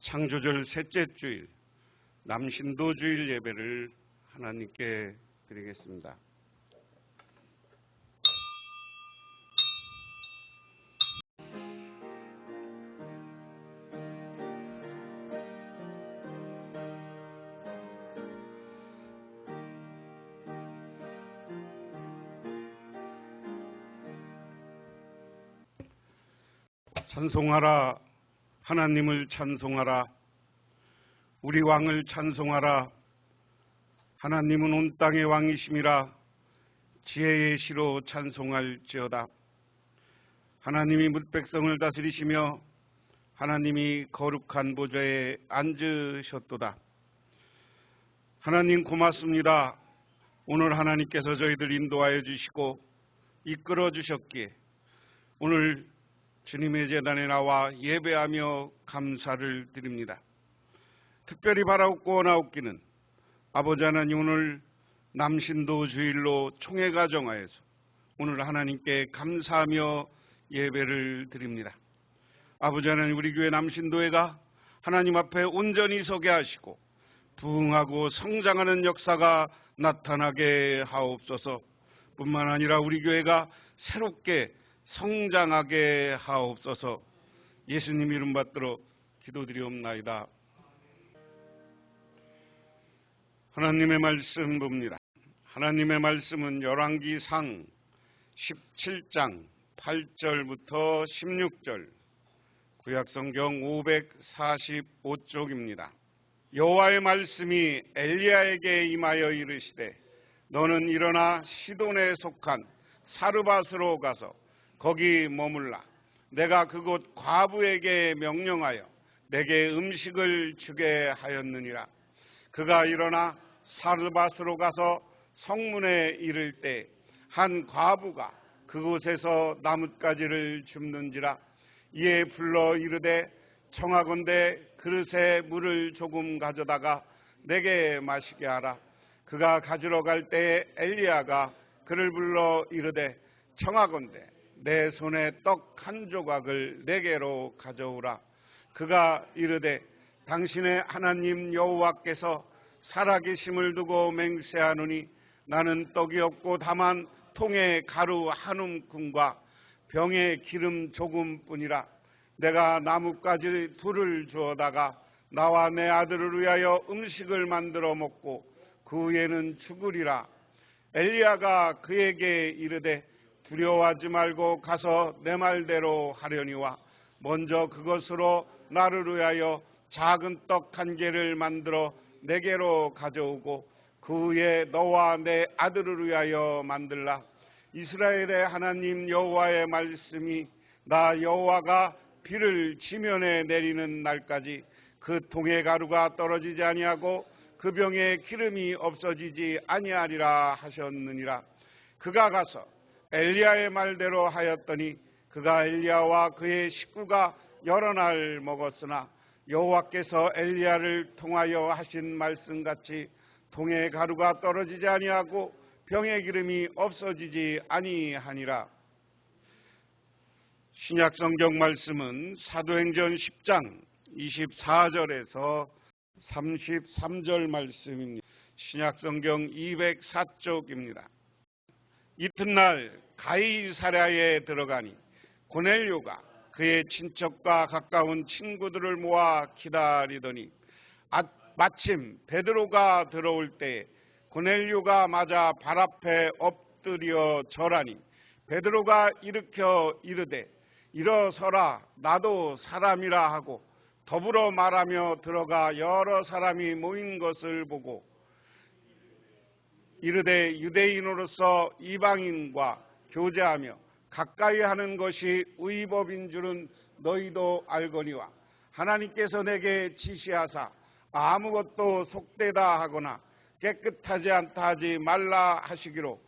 창조절 셋째 주일 남신도 주일 예배를 하나님께 드리겠습니다. 찬송하라, 하나님을 찬송하라, 우리 왕을 찬송하라. 하나님은 온 땅의 왕이심이라. 지혜의 시로 찬송할지어다. 하나님이 뭇백성을 다스리시며 하나님이 거룩한 보좌에 앉으셨도다. 하나님 고맙습니다. 오늘 하나님께서 저희들 인도하여 주시고 이끌어 주셨기에 오늘 주님의 제단에 나와 예배하며 감사를 드립니다. 특별히 바라옵고 나옵기는 아버지 하나님, 오늘 남신도 주일로 총회가 정하여서 오늘 하나님께 감사하며 예배를 드립니다. 아버지 하나님, 우리 교회 남신도회가 하나님 앞에 온전히 서게 하시고 부흥하고 성장하는 역사가 나타나게 하옵소서. 뿐만 아니라 우리 교회가 새롭게 성장하게 하옵소서. 예수님 이름 받들어 기도드리옵나이다. 하나님의 말씀 봅니다. 하나님의 말씀은 열왕기상 17장 8절부터 16절, 구약성경 545쪽입니다. 여호와의 말씀이 엘리야에게 임하여 이르시되, 너는 일어나 시돈에 속한 사르밧으로 가서 거기 머물라. 내가 그곳 과부에게 명령하여 내게 음식을 주게 하였느니라. 그가 일어나 사르밧으로 가서 성문에 이를 때 한 과부가 그곳에서 나뭇가지를 줍는지라. 이에 불러 이르되, 청하건대 그릇에 물을 조금 가져다가 내게 마시게 하라. 그가 가지러 갈 때에 엘리야가 그를 불러 이르되, 청하건대 내 손에 떡 한 조각을 내게로 가져오라. 그가 이르되, 당신의 하나님 여호와께서 살아계심을 두고 맹세하노니 나는 떡이 없고 다만 통에 가루 한 움큼과 병에 기름 조금뿐이라. 내가 나뭇가지 둘을 주어다가 나와 내 아들을 위하여 음식을 만들어 먹고 그 후에는 죽으리라. 엘리야가 그에게 이르되, 두려워하지 말고 가서 내 말대로 하려니와 먼저 그것으로 나를 위하여 작은 떡 한 개를 만들어 내게로 가져오고 그 후에 너와 내 아들을 위하여 만들라. 이스라엘의 하나님 여호와의 말씀이, 나 여호와가 비를 지면에 내리는 날까지 그 통에 가루가 떨어지지 아니하고 그 병에 기름이 없어지지 아니하리라 하셨느니라. 그가 가서 엘리야의 말대로 하였더니 그가 엘리야와 그의 식구가 여러 날 먹었으나 여호와께서 엘리야를 통하여 하신 말씀같이 통에 가루가 떨어지지 아니하고 병의 기름이 없어지지 아니하니라. 신약성경 말씀은 사도행전 10장 24절에서 33절 말씀입니다. 신약성경 204쪽입니다. 이튿날 가이사랴에 들어가니 고넬료가 그의 친척과 가까운 친구들을 모아 기다리더니 마침 베드로가 들어올 때 고넬료가 맞아 발 앞에 엎드려 절하니 베드로가 일으켜 이르되, 일어서라, 나도 사람이라 하고 더불어 말하며 들어가 여러 사람이 모인 것을 보고 이르되, 유대인으로서 이방인과 교제하며 가까이 하는 것이 의법인 줄은 너희도 알거니와 하나님께서 내게 지시하사 아무것도 속되다 하거나 깨끗하지 않다 하지 말라 하시기로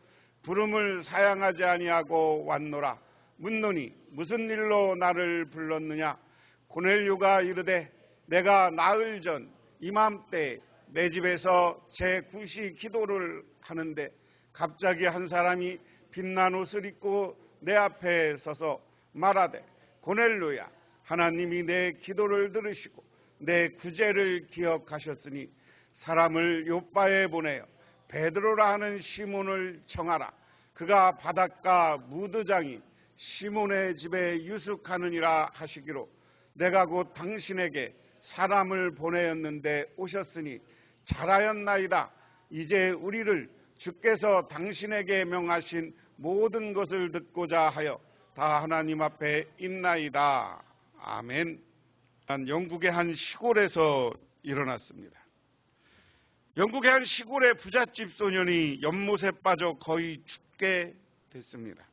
부름을 사양하지 아니하고 왔노라. 묻노니 무슨 일로 나를 불렀느냐? 고넬료가 이르되, 내가 나흘 전 이맘때 내 집에서 제 구시 기도를 하는데 갑자기 한 사람이 빛난 옷을 입고 내 앞에 서서 말하되, 고넬료야, 하나님이 내 기도를 들으시고 내 구제를 기억하셨으니 사람을 요바에 보내어 베드로라 하는 시몬을 청하라. 그가 바닷가 무드장이 시몬의 집에 유숙하느니라 하시기로 내가 곧 당신에게 사람을 보내었는데 오셨으니 잘하였나이다. 이제 우리를 주께서 당신에게 명하신 모든 것을 듣고자 하여 다 하나님 앞에 있나이다. 아멘. 영국의 한 시골에서 일어났습니다. 영국의 한 시골의 부잣집 소년이 연못에 빠져 거의 죽게 됐습니다.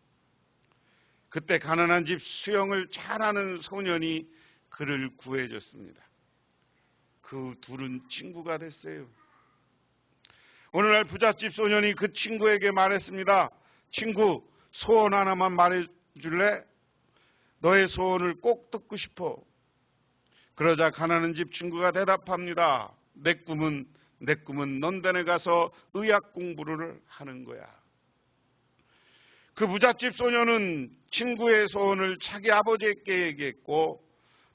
그때 가난한 집 수영을 잘하는 소년이 그를 구해줬습니다. 그 둘은 친구가 됐어요. 어느 날 부잣집 소년이 그 친구에게 말했습니다. 친구, 소원 하나만 말해줄래? 너의 소원을 꼭 듣고 싶어. 그러자 가난한 집 친구가 대답합니다. 내 꿈은 런던에 가서 의학 공부를 하는 거야. 그 부잣집 소년은 친구의 소원을 자기 아버지에게 얘기했고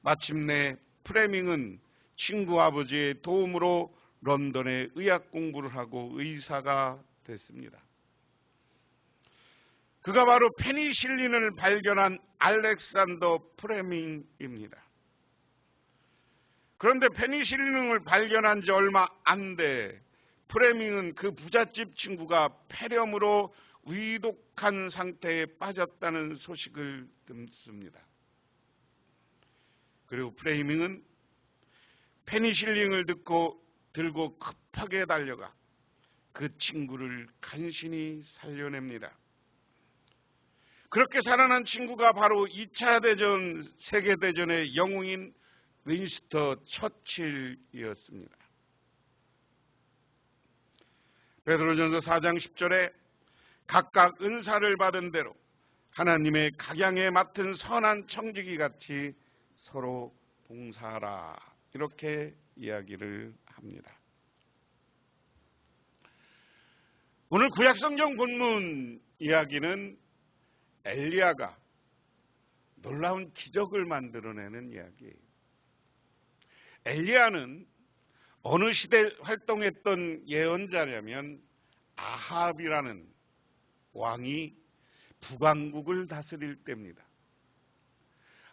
마침내 프레밍은 친구 아버지의 도움으로 런던에 의학 공부를 하고 의사가 됐습니다. 그가 바로 페니실린을 발견한 알렉산더 프레밍입니다. 그런데 페니실린을 발견한 지 얼마 안 돼 프레밍은 그 부잣집 친구가 폐렴으로 위독한 상태에 빠졌다는 소식을 듣습니다. 그리고 프레밍은 페니실린을 들고 급하게 달려가 그 친구를 간신히 살려냅니다. 그렇게 살아난 친구가 바로 2차 대전, 세계대전의 영웅인 윈스턴 처칠이었습니다. 베드로전서 4장 10절에 각각 은사를 받은 대로 하나님의 각양에 맡은 선한 청지기 같이 서로 봉사하라 이렇게 이야기를 합니다. 오늘 구약성경 본문 이야기는 엘리야가 놀라운 기적을 만들어내는 이야기예요. 엘리야는 어느 시대 활동했던 예언자냐면 아합이라는 왕이 북왕국을 다스릴 때입니다.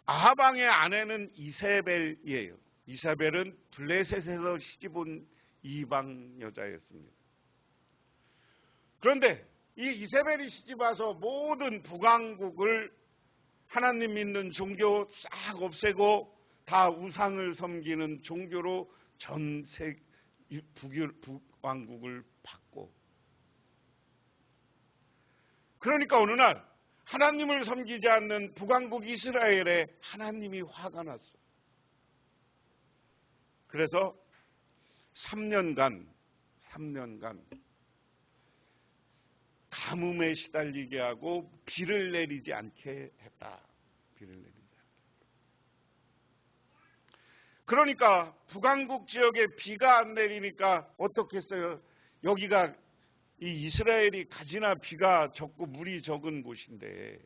아합 왕의 아내는 이세벨이에요. 이세벨은 블레셋에서 시집온 이방 여자였습니다. 그런데 이 이세벨이 시집와서 모든 북왕국을 하나님 믿는 종교 싹 없애고 다 우상을 섬기는 종교로 전 북왕국을 받고, 그러니까 어느 날 하나님을 섬기지 않는 북왕국 이스라엘에 하나님이 화가 났어요. 그래서 3년간 가뭄에 시달리게 하고 비를 내리지 않게 했다. 그러니까 북왕국 지역에 비가 안 내리니까 어떻게 했어요? 여기가 이 이스라엘이 가지나 비가 적고 물이 적은 곳인데,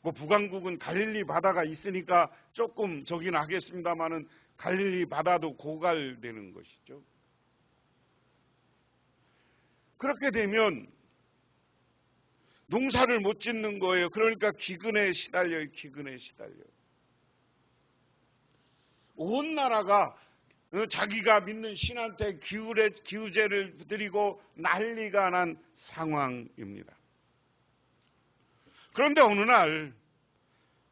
뭐 북왕국은 갈릴리 바다가 있으니까 조금 저긴 하겠습니다만은 갈릴리 바다도 고갈되는 것이죠. 그렇게 되면 농사를 못 짓는 거예요. 그러니까 기근에 시달려요. 온 나라가 자기가 믿는 신한테 기우제를 드리고 난리가 난 상황입니다. 그런데 어느 날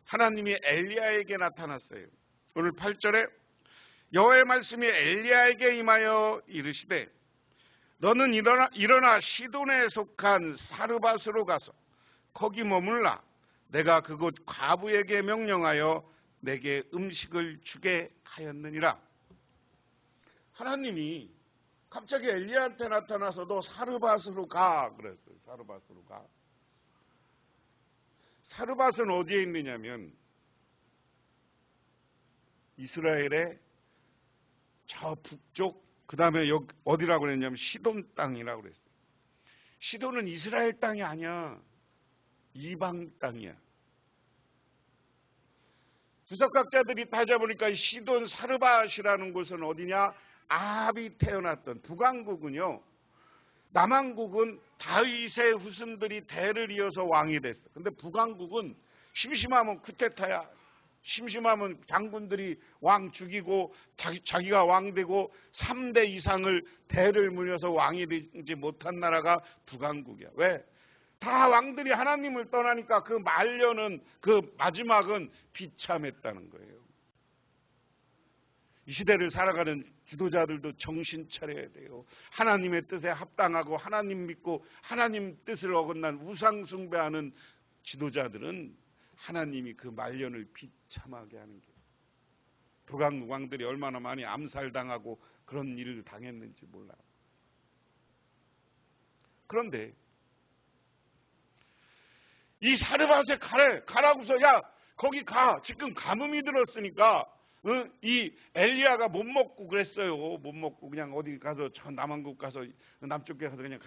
하나님이 엘리야에게 나타났어요. 오늘 8절에 여호와의 말씀이 엘리야에게 임하여 이르시되 너는 일어나 시돈에 속한 사르밧으로 가서 거기 머물라. 내가 그곳 과부에게 명령하여 내게 음식을 주게 하였느니라. 하나님이 갑자기 엘리야한테 나타나서 너 사르밧으로 가 그랬어요. 사르밧으로 가. 사르밧은 어디에 있느냐면 이스라엘의 저 북쪽, 그 다음에 여기 어디라고 그랬냐면 시돈 땅이라고 그랬어요. 시돈은 이스라엘 땅이 아니야. 이방 땅이야. 구석학자들이 따져보니까 이 시돈 사르밧이라는 곳은 어디냐? 아합이 태어났던 북왕국은요, 남왕국은 다윗의 후손들이 대를 이어서 왕이 됐어. 근데 북왕국은 심심하면 쿠데타야. 심심하면 장군들이 왕 죽이고 자기가 왕 되고 3대 이상을 대를 물려서 왕이 되지 못한 나라가 북왕국이야. 왜? 다 왕들이 하나님을 떠나니까 그 말년은, 그 마지막은 비참했다는 거예요. 이 시대를 살아가는 지도자들도 정신 차려야 돼요. 하나님의 뜻에 합당하고 하나님 믿고 하나님 뜻을 어긋난 우상 숭배하는 지도자들은 하나님이 그 말년을 비참하게 하는 게, 북왕국 왕들이 얼마나 많이 암살당하고 그런 일을 당했는지 몰라요. 그런데 이 사르밧에 가라고서, 야 거기 가. 지금 가뭄이 들었으니까 이 엘리야가 못 먹고 그랬어요. 못 먹고 그냥 어디 가서 저 남한국 가서 남쪽에 가서 그냥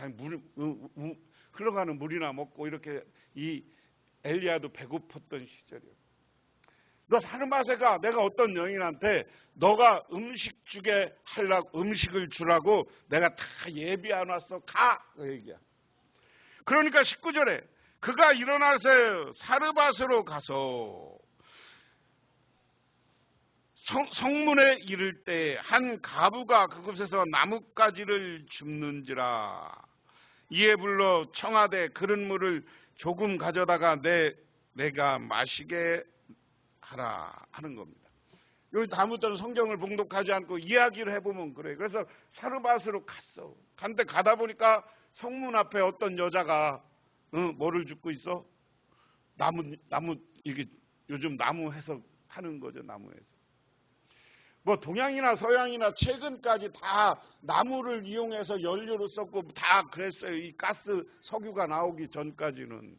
흘러가는 물이나 먹고, 이렇게 이 엘리야도 배고팠던 시절이에요. 너 사르밧에 가. 내가 어떤 여인한테 너가 음식 주게 하려고, 음식을 주라고 내가 다 예비해 놨어. 가. 그 얘기야. 그러니까 19절에 그가 일어나서 사르밧으로 가서 성문에 이를 때 한 가부가 그곳에서 나뭇가지를 줍는지라. 이에 불러 청하되 그런 물을 조금 가져다가 내가 마시게 하라 하는 겁니다. 여기 다음부터는 성경을 봉독하지 않고 이야기를 해보면 그래요. 그래서 사르밧으로 갔어. 간데 가다 보니까 성문 앞에 어떤 여자가 뭐를 줍고 있어? 나무, 이게 요즘 나무 해서 하는 거죠. 나무 해서. 뭐 동양이나 서양이나 최근까지 다 나무를 이용해서 연료로 썼고 다 그랬어요. 이 가스, 석유가 나오기 전까지는.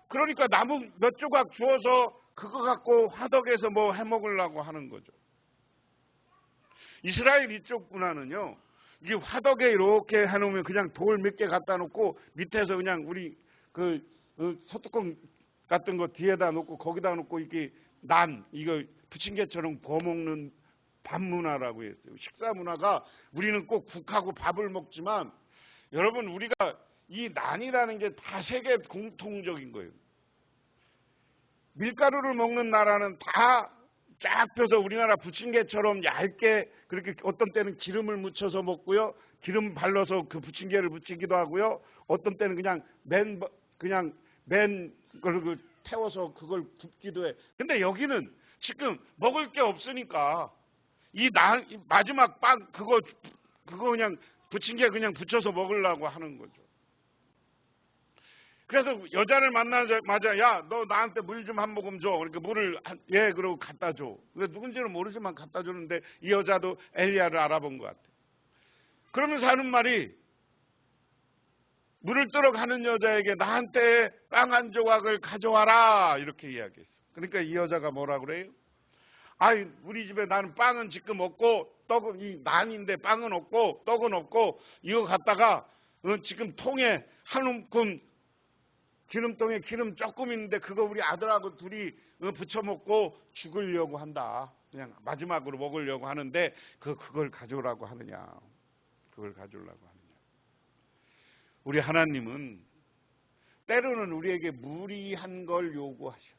그러니까 나무 몇 조각 주어서 그거 갖고 화덕에서 뭐 해먹으려고 하는 거죠. 이스라엘 이쪽 문화는요, 이게 화덕에 이렇게 해놓으면 그냥 돌 몇 개 갖다 놓고 밑에서 그냥 우리 소뚜껑 같은 거 뒤에다 놓고 거기다 놓고 이렇게 이거 부침개처럼 구워먹는 밥 문화라고 했어요. 식사 문화가, 우리는 꼭 국하고 밥을 먹지만 여러분, 우리가 이 난이라는 게 다 세계 공통적인 거예요. 밀가루를 먹는 나라는 다 쫙 펴서 우리나라 부침개처럼 얇게, 그렇게 어떤 때는 기름을 묻혀서 먹고요. 기름 발라서 그 부침개를 부치기도 하고요. 어떤 때는 그냥 맨 걸 태워서 그걸 굽기도 해. 근데 여기는 지금 먹을 게 없으니까 이 마지막 빵 그거 그냥 부침개 그냥 붙여서 먹으려고 하는 거죠. 그래서 여자를 만나자마자, 야, 너 나한테 물 좀 한 모금 줘. 그러니까 물을 그러고 갖다 줘. 누군지는 모르지만 갖다 주는데 이 여자도 엘리야를 알아본 것 같아요. 그러면서 하는 말이, 물을 뜨러 가는 여자에게 나한테 빵 한 조각을 가져와라, 이렇게 이야기했어. 그러니까 이 여자가 뭐라 그래요? 아이, 우리 집에 나는 빵은 지금 없고 떡은, 이 난인데 빵은 없고 떡은 없고, 이거 갖다가 지금 통에 한 움큼 기름통에 기름 조금 있는데 그거 우리 아들하고 둘이 부쳐 먹고 죽으려고 한다. 그냥 마지막으로 먹으려고 하는데 그걸 가져오라고 하느냐. 그걸 가져오려고 하느냐. 우리 하나님은 때로는 우리에게 무리한 걸 요구하셔.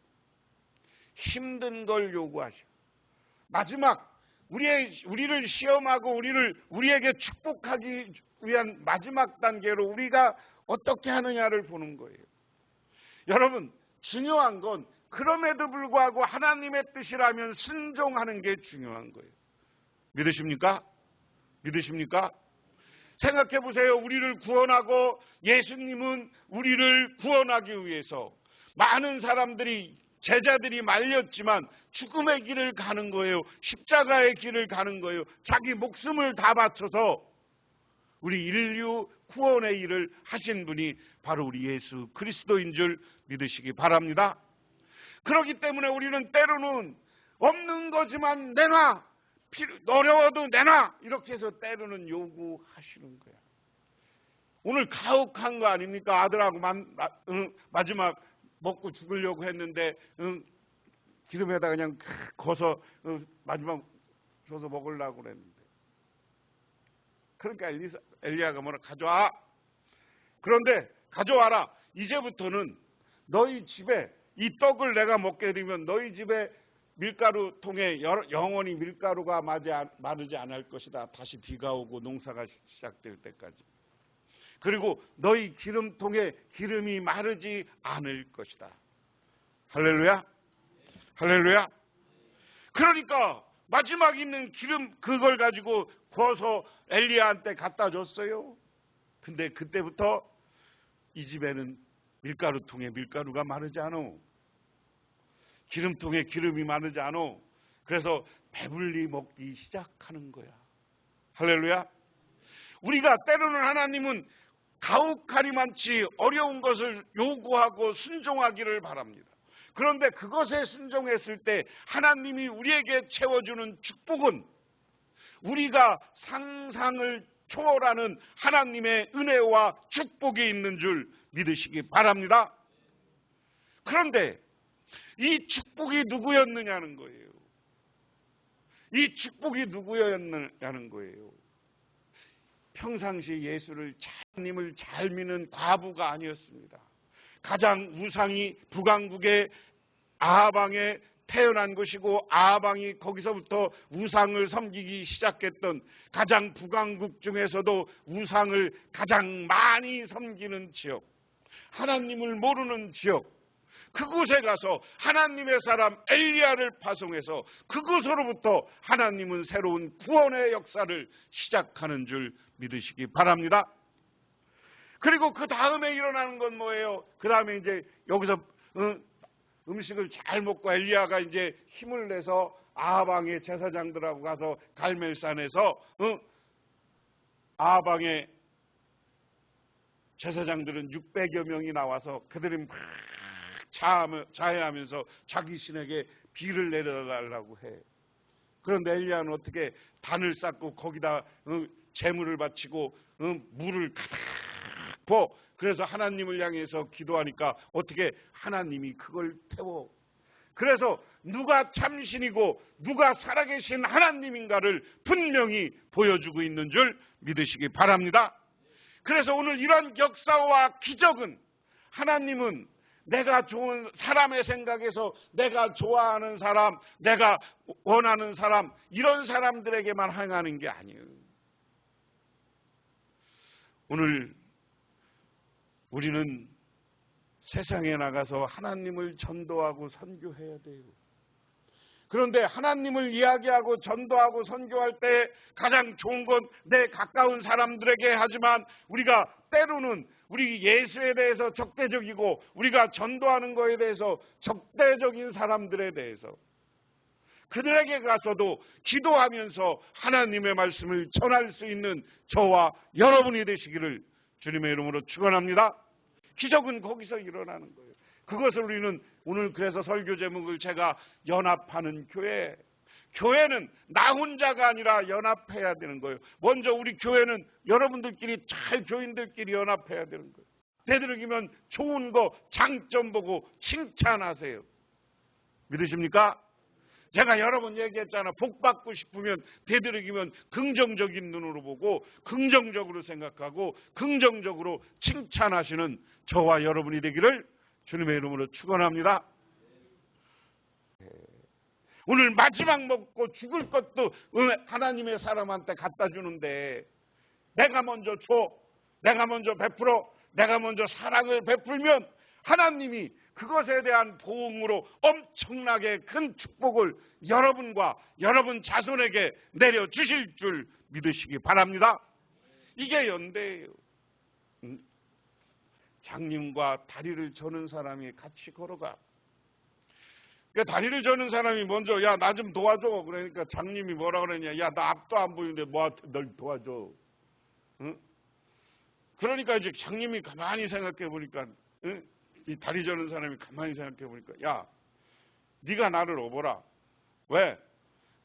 힘든 걸 요구하셔. 마지막 우리를 시험하고 우리에게 축복하기 위한 마지막 단계로 우리가 어떻게 하느냐를 보는 거예요. 여러분, 중요한 건 그럼에도 불구하고 하나님의 뜻이라면 순종하는 게 중요한 거예요. 믿으십니까? 믿으십니까? 생각해 보세요. 우리를 구원하고 예수님은 우리를 구원하기 위해서 많은 사람들이, 제자들이 말렸지만 죽음의 길을 가는 거예요. 십자가의 길을 가는 거예요. 자기 목숨을 다 바쳐서 우리 인류 구원의 일을 하신 분이 바로 우리 예수 그리스도인 줄 믿으시기 바랍니다. 그렇기 때문에 우리는 때로는 없는 거지만 내놔, 어려워도 내놔, 이렇게 해서 때로는 요구하시는 거야. 오늘 가혹한 거 아닙니까? 아들하고 마지막 먹고 죽으려고 했는데 기름에다 그냥 거서 마지막 줘서 먹으려고 그랬는데, 그러니까 엘리야가 뭐라, 가져와. 그런데 가져와라. 이제부터는 너희 집에 이 떡을 내가 먹게 되면 너희 집에 밀가루 통에 영원히 밀가루가 마르지 않을 것이다. 다시 비가 오고 농사가 시작될 때까지. 그리고 너희 기름통에 기름이 마르지 않을 것이다. 할렐루야. 할렐루야. 그러니까 마지막 있는 기름 그걸 가지고 구워서 엘리야한테 갖다 줬어요. 근데 그때부터 이 집에는 밀가루통에 밀가루가 마르지 않아. 기름통에 기름이 마르지 않아. 그래서 배불리 먹기 시작하는 거야. 할렐루야. 우리가 때로는 하나님은 가혹하리만치 어려운 것을 요구하고 순종하기를 바랍니다. 그런데 그것에 순종했을 때 하나님이 우리에게 채워주는 축복은 우리가 상상을 초월하는 하나님의 은혜와 축복이 있는 줄 믿으시기 바랍니다. 그런데 이 축복이 누구였느냐는 거예요. 이 축복이 누구였느냐는 거예요. 평상시 예수를 하나님을 잘 믿는 과부가 아니었습니다. 가장 우상이 북왕국의 아하방에 태어난 것이고 아하방이 거기서부터 우상을 섬기기 시작했던 가장 북왕국 중에서도 우상을 가장 많이 섬기는 지역, 하나님을 모르는 지역, 그곳에 가서 하나님의 사람 엘리야를 파송해서 그곳으로부터 하나님은 새로운 구원의 역사를 시작하는 줄 믿으시기 바랍니다. 그리고 그 다음에 일어나는 건 뭐예요? 그 다음에 이제 여기서 음식을 잘 먹고 엘리야가 이제 힘을 내서 아하방의 제사장들하고 가서 갈멜산에서 아하방의 제사장들은 600여 명이 나와서 그들이 막 자해하면서 자기 신에게 비를 내려달라고 해. 그런데 엘리야는 어떻게 단을 쌓고 거기다 제물을 바치고 물을 가득 부어. 그래서 하나님을 향해서 기도하니까 어떻게 하나님이 그걸 태워. 그래서 누가 참신이고 누가 살아계신 하나님인가를 분명히 보여주고 있는 줄 믿으시기 바랍니다. 그래서 오늘 이런 역사와 기적은 하나님은 내가 좋은 사람의 생각에서 내가 좋아하는 사람, 내가 원하는 사람, 이런 사람들에게만 행하는 게 아니에요. 오늘 우리는 세상에 나가서 하나님을 전도하고 선교해야 돼요. 그런데 하나님을 이야기하고 전도하고 선교할 때 가장 좋은 건 내 가까운 사람들에게 하지만 우리가 때로는 우리 예수에 대해서 적대적이고 우리가 전도하는 것에 대해서 적대적인 사람들에 대해서 그들에게 가서도 기도하면서 하나님의 말씀을 전할 수 있는 저와 여러분이 되시기를 주님의 이름으로 축원합니다. 기적은 거기서 일어나는 거예요. 그것을 우리는 오늘 그래서 설교 제목을 제가 연합하는 교회. 교회는 나 혼자가 아니라 연합해야 되는 거예요. 먼저 우리 교회는 여러분들끼리 잘 교인들끼리 연합해야 되는 거예요. 되도록이면 좋은 거 장점 보고 칭찬하세요. 믿으십니까? 제가 여러 번 얘기했잖아. 복 받고 싶으면 되도록이면 긍정적인 눈으로 보고 긍정적으로 생각하고 긍정적으로 칭찬하시는 저와 여러분이 되기를 주님의 이름으로 축원합니다. 오늘 마지막 먹고 죽을 것도 하나님의 사람한테 갖다 주는데 내가 먼저 줘, 내가 먼저 베풀어, 내가 먼저 사랑을 베풀면 하나님이 그것에 대한 보응으로 엄청나게 큰 축복을 여러분과 여러분 자손에게 내려주실 줄 믿으시기 바랍니다. 이게 연대예요. 장님과 다리를 저는 사람이 같이 걸어가. 그러니까 다리를 저는 사람이 먼저 야, 나 좀 도와줘. 그러니까 장님이 뭐라 그러냐. 야, 나 앞도 안 보이는데 뭐한테 널 도와줘. 응? 그러니까 이제 장님이 가만히 생각해 보니까 이 다리 저는 사람이 가만히 생각해 보니까 야, 네가 나를 업어라. 왜?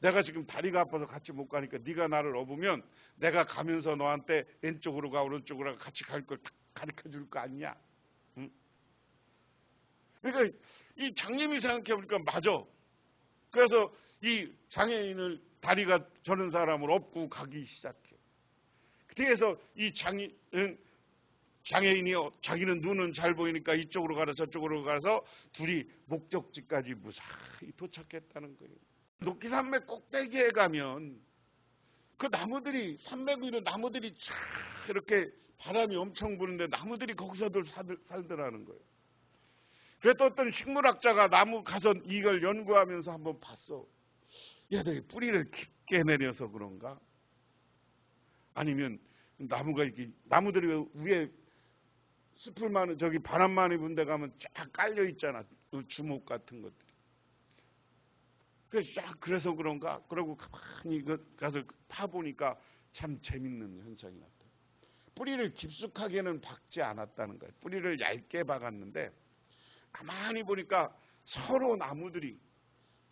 내가 지금 다리가 아파서 같이 못 가니까 네가 나를 업으면 내가 가면서 너한테 왼쪽으로 가 오른쪽으로 가 같이 갈 걸 가르쳐 줄 거 아니냐. 응? 그러니까 이 장님이 생각해 보니까 맞아. 그래서 이 장애인을 다리가 저는 사람을 업고 가기 시작해. 그래서 이 장애인이 자기는 눈은 잘 보이니까 이쪽으로 가라 저쪽으로 가서 둘이 목적지까지 무사히 도착했다는 거예요. 녹기산맥 꼭대기에 가면 그 나무들이, 산맥 위로 나무들이 쫙 이렇게 바람이 엄청 부는데 나무들이 거기서들 살더라는 거예요. 그래도 어떤 식물학자가 나무 가서 이걸 연구하면서 한번 봤어. 얘들이 뿌리를 깊게 내려서 그런가? 아니면 나무가 이렇게, 나무들이 위에 숲을 많은, 저기 바람 많이 분 데 가면 쫙 깔려 있잖아. 주목 같은 것들이. 그래서 그런가? 그러고 가만히 가서 파보니까 참 재밌는 현상이 났다. 뿌리를 깊숙하게는 박지 않았다는 거예요. 뿌리를 얇게 박았는데 가만히 보니까 서로 나무들이,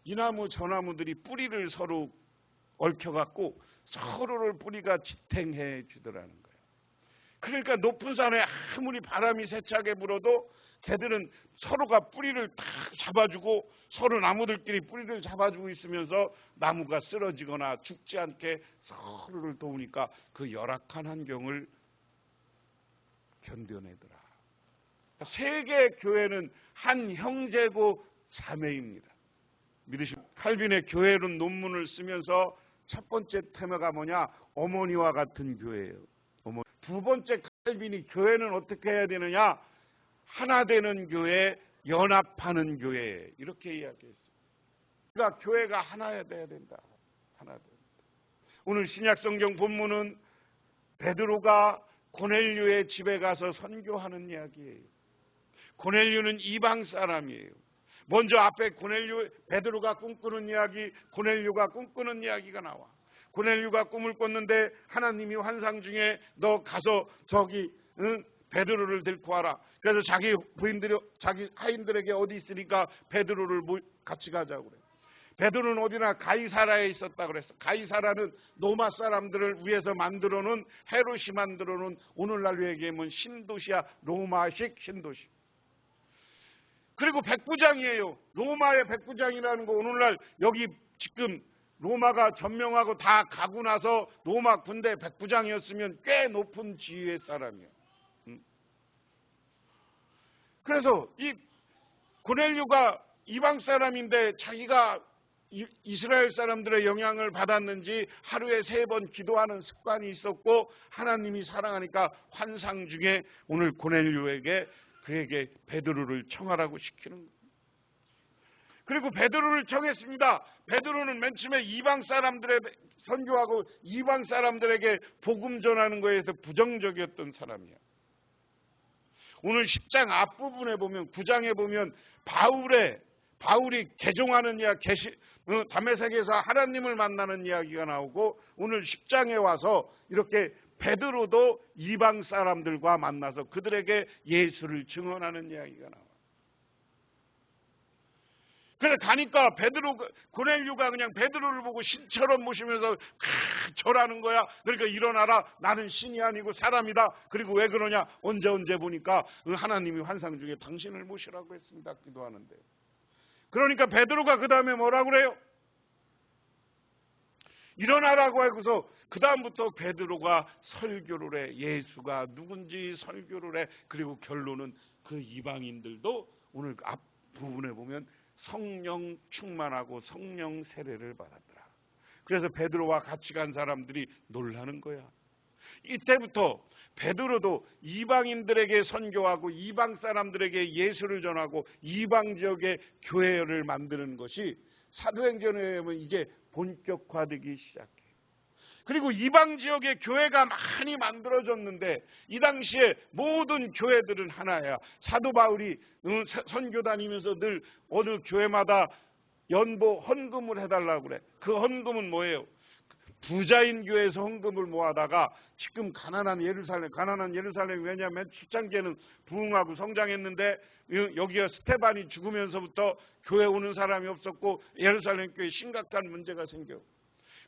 이 나무 저 나무들이 뿌리를 서로 얽혀갖고 서로를 뿌리가 지탱해 주더라는 거예요. 그러니까 높은 산에 아무리 바람이 세차게 불어도 걔들은 서로가 뿌리를 딱 잡아주고 서로 나무들끼리 뿌리를 잡아주고 있으면서 나무가 쓰러지거나 죽지 않게 서로를 도우니까 그 열악한 환경을 견뎌내더라. 세계 교회는 한 형제고 자매입니다. 믿으십니까? 칼빈의 교회론 논문을 쓰면서 첫 번째 테마가 뭐냐? 어머니와 같은 교회예요. 두 번째 칼빈이 교회는 어떻게 해야 되느냐? 하나 되는 교회, 연합하는 교회, 이렇게 이야기했어요. 그러니까 교회가 하나 돼야 된다. 하나 돼야 된다. 오늘 신약성경 본문은 베드로가 고넬료의 집에 가서 선교하는 이야기예요. 고넬료는 이방 사람이에요. 먼저 앞에 베드로가 꿈꾸는 이야기, 고넬료가 꿈꾸는 이야기가 나와. 고넬료가 꿈을 꿨는데 하나님이 환상 중에 너 가서 저기 베드로를 데리고 와라. 그래서 자기 부인들이, 자기 하인들에게 어디 있으니까 베드로를 같이 가자고 그래. 베드로는 어디나 가이사라에 있었다 그랬어. 가이사라는 로마 사람들을 위해서 만들어 놓은, 헤롯이 만들어 놓은, 오늘날로 얘기하면 신도시야. 로마식 신도시. 그리고 백부장이에요. 로마의 백부장이라는 거, 오늘날 여기 지금 로마가 점령하고 다 가고 나서 로마 군대 백부장이었으면 꽤 높은 지위의 사람이에요. 그래서 이 고넬료가 이방 사람인데 자기가 이스라엘 사람들의 영향을 받았는지 하루에 3번 기도하는 습관이 있었고, 하나님이 사랑하니까 환상 중에 오늘 고넬료에게 그에게 베드로를 청하라고 시키는 거예요. 그리고 베드로를 청했습니다. 베드로는 맨 처음에 이방 사람들에 선교하고 이방 사람들에게 복음 전하는 것에 대해서 부정적이었던 사람이야. 오늘 10장 앞부분에 보면, 9장에 보면 바울이 개종하는 이야기, 다메섹에서 하나님을 만나는 이야기가 나오고, 오늘 10장에 와서 이렇게 베드로도 이방 사람들과 만나서 그들에게 예수를 증언하는 이야기가 나와. 그래 가니까 고넬료가 그냥 베드로를 보고 신처럼 모시면서 절하는 거야. 그러니까 일어나라, 나는 신이 아니고 사람이다. 그리고 왜 그러냐? 언제 보니까 하나님이 환상 중에 당신을 모시라고 했습니다. 기도하는데. 그러니까 베드로가 그 다음에 뭐라고 그래요? 일어나라고 하고서 그 다음부터 베드로가 설교를 해. 예수가 누군지 설교를 해. 그리고 결론은 그 이방인들도 오늘 앞부분에 보면 성령 충만하고 성령 세례를 받았더라. 그래서 베드로와 같이 간 사람들이 놀라는 거야. 이때부터 베드로도 이방인들에게 선교하고 이방 사람들에게 예수를 전하고 이방 지역의 교회를 만드는 것이 사도행전에 보면 이제 본격화되기 시작해. 그리고 이방 지역의 교회가 많이 만들어졌는데 이 당시에 모든 교회들은 하나야. 사도 바울이 선교 다니면서 늘 어느 교회마다 연보 헌금을 해달라고 그래. 그 헌금은 뭐예요? 부자인 교회에서 헌금을 모아다가 지금 가난한 예루살렘, 왜냐하면 초창기에는 부흥하고 성장했는데 여기가 스테반이 죽으면서부터 교회 오는 사람이 없었고 예루살렘 교회에 심각한 문제가 생겨.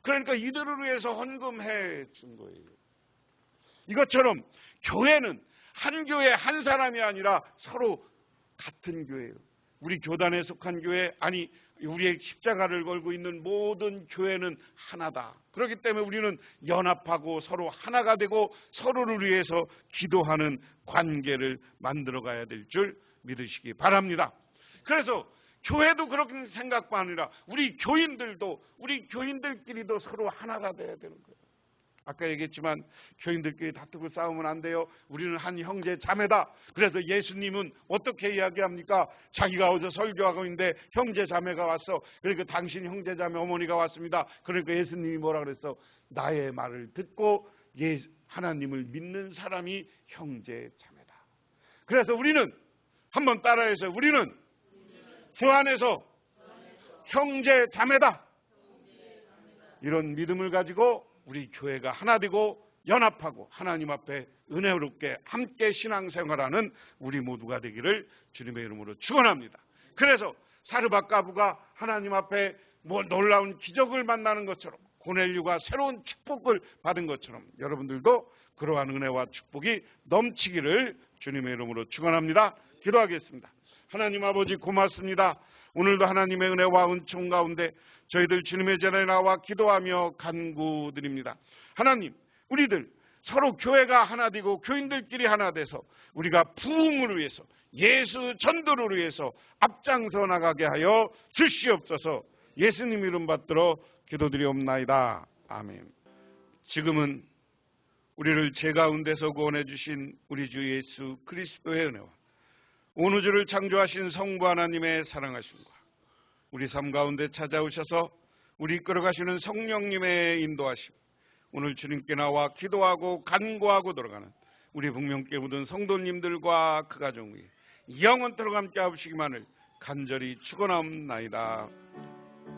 그러니까 이들을 위해서 헌금해 준 거예요. 이것처럼 교회는 한 교회 한 사람이 아니라 서로 같은 교회예요. 우리 교단에 속한 교회, 아니 우리의 십자가를 걸고 있는 모든 교회는 하나다. 그렇기 때문에 우리는 연합하고 서로 하나가 되고 서로를 위해서 기도하는 관계를 만들어가야 될 줄 믿으시기 바랍니다. 그래서 교회도 그렇게 생각만 아니라 우리 교인들끼리도 서로 하나가 돼야 되는 거예요. 아까 얘기했지만 교인들끼리 다투고 싸우면 안 돼요. 우리는 한 형제 자매다. 그래서 예수님은 어떻게 이야기합니까? 자기가 어제 설교하고 있는데 형제 자매가 왔어. 그러니까 당신 형제 자매 어머니가 왔습니다. 그러니까 예수님이 뭐라 그랬어? 나의 말을 듣고 하나님을 믿는 사람이 형제 자매다. 그래서 우리는 한번 따라해서 우리는 주 안에서 형제 자매다. 이런 믿음을 가지고 우리 교회가 하나 되고 연합하고 하나님 앞에 은혜롭게 함께 신앙생활하는 우리 모두가 되기를 주님의 이름으로 축원합니다. 그래서 사르밧가부가 하나님 앞에 놀라운 기적을 만나는 것처럼 고넬료가 새로운 축복을 받은 것처럼 여러분들도 그러한 은혜와 축복이 넘치기를 주님의 이름으로 축원합니다. 기도하겠습니다. 하나님 아버지 고맙습니다. 오늘도 하나님의 은혜와 은총 가운데 저희들 주님의 전에 나와 기도하며 간구드립니다. 하나님, 우리들 서로 교회가 하나 되고 교인들끼리 하나 돼서 우리가 부흥을 위해서 예수 전도를 위해서 앞장서 나가게 하여 주시옵소서. 예수님 이름 받들어 기도드리옵나이다. 아멘. 지금은 우리를 죄 가운데서 구원해 주신 우리 주 예수 그리스도의 은혜와 온 우주를 창조하신 성부 하나님의 사랑하심과 우리 삶 가운데 찾아오셔서 우리 이끌어가시는 성령님의 인도하심, 오늘 주님께 나와 기도하고 간구하고 돌아가는 우리 북명교회 모든 성도님들과 그 가정 위에 영원토록 함께 하시기만을 간절히 축원하옵나이다.